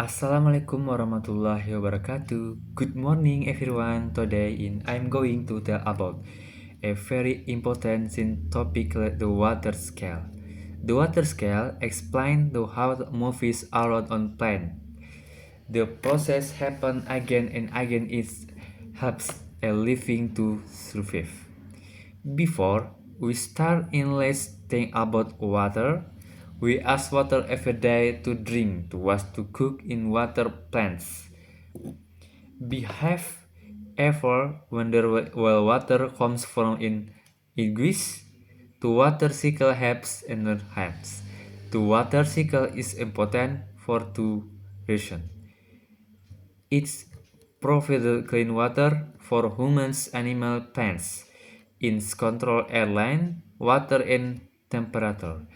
Assalamualaikum warahmatullahi wabarakatuh. Good morning everyone. I'm going to tell about a very important topic like the water scale. The water scale explains how the movies around on plant. The process happen again and again. It helps a living to survive. Before we start in, let's think about water. We ask water every day to drink, to wash, to cook in water plants. We have ever wondered where water comes from in English? To water cycle helps and not helps. The water cycle is important for two reasons. It provides clean water for humans, animals, plants. It controls airline, water, and temperature.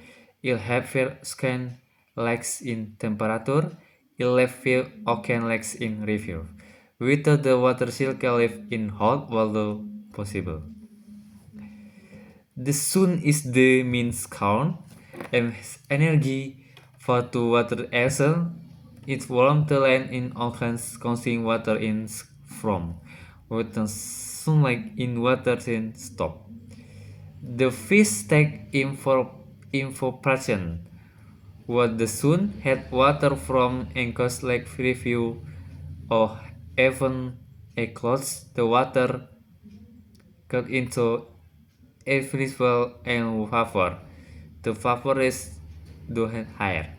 It helps scan lakes in temperature. It level ocean lakes in river. Without the water cycle live in hot water possible. The sun is the main count and energy for to water vessel. It warm the land in oceans consuming water in from with the sunlight in water in stop. The fish take evaporation. What the sun had water from enclosed lake review or even a close the water cut into invisible and vapor. The vapor is the higher.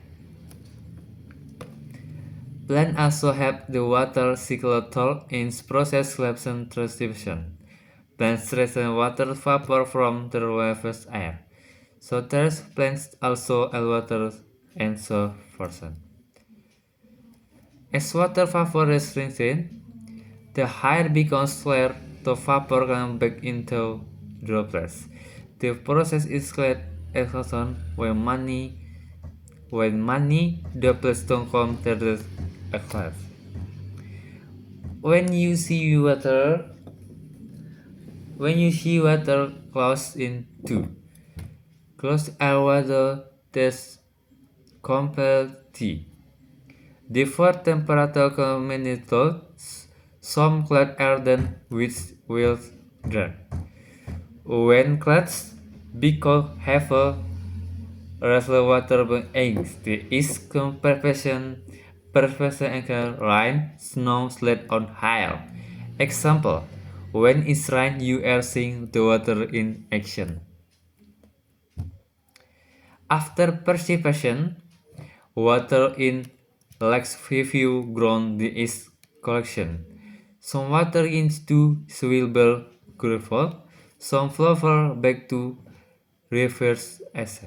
Plants also have the water cycle in process selection distribution. Plants return water vapor from the surface air. So there's plants also add water and so person. As water vapor is strengthened, the higher becomes flare, the vapor can back into droplets. The process is called exhaustion when many droplets don't come to the aquarium. When you see water closed in two, closed air water test compared T. Different temperature communities, some cloud air than which will dry. When clouds become heavy, water beings, the is perception anchor rain, snow, sleet on higher. Example, when it's rain, you are seeing the water in action. After precipitation, water in lakes review ground is collection. Some water into swivel gravel, some flow back to rivers as.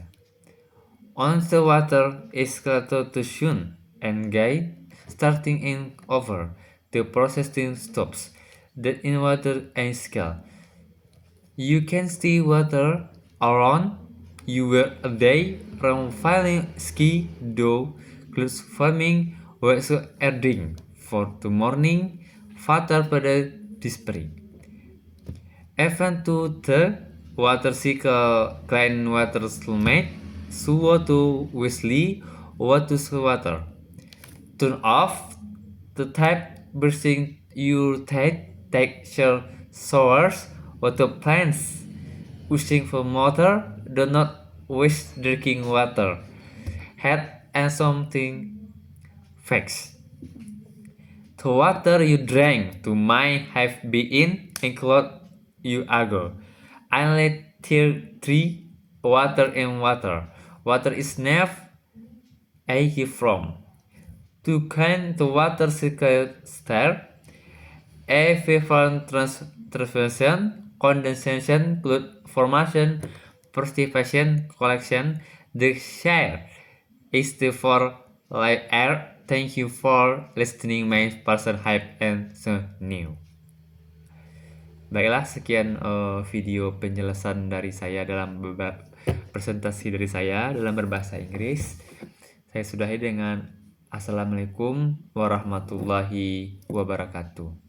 Once the water is collected to soon and guide, starting in over, the processing stops. That in water and scale. You can see water around you were a day from filing ski dough, clothes farming, also adding for the morning, water pada dispering. Even to the water cycle clean water slumate, suatu Wesley, water water. Turn off the tap bursting your take showers, water plants. Wishing for water, do not wish drinking water. Had and something facts. The water you drank to might have been included you ago. Only tier 3 water and water. Water is never a from. To can the water cycle start, transversion, condensation, fluid formation, precipitation, collection. The share is the for light air. Thank you for listening my person hype and so new. Baiklah, sekian video penjelasan dari saya dalam presentasi dari saya dalam berbahasa Inggris. Saya sudahi dengan Assalamualaikum warahmatullahi wabarakatuh.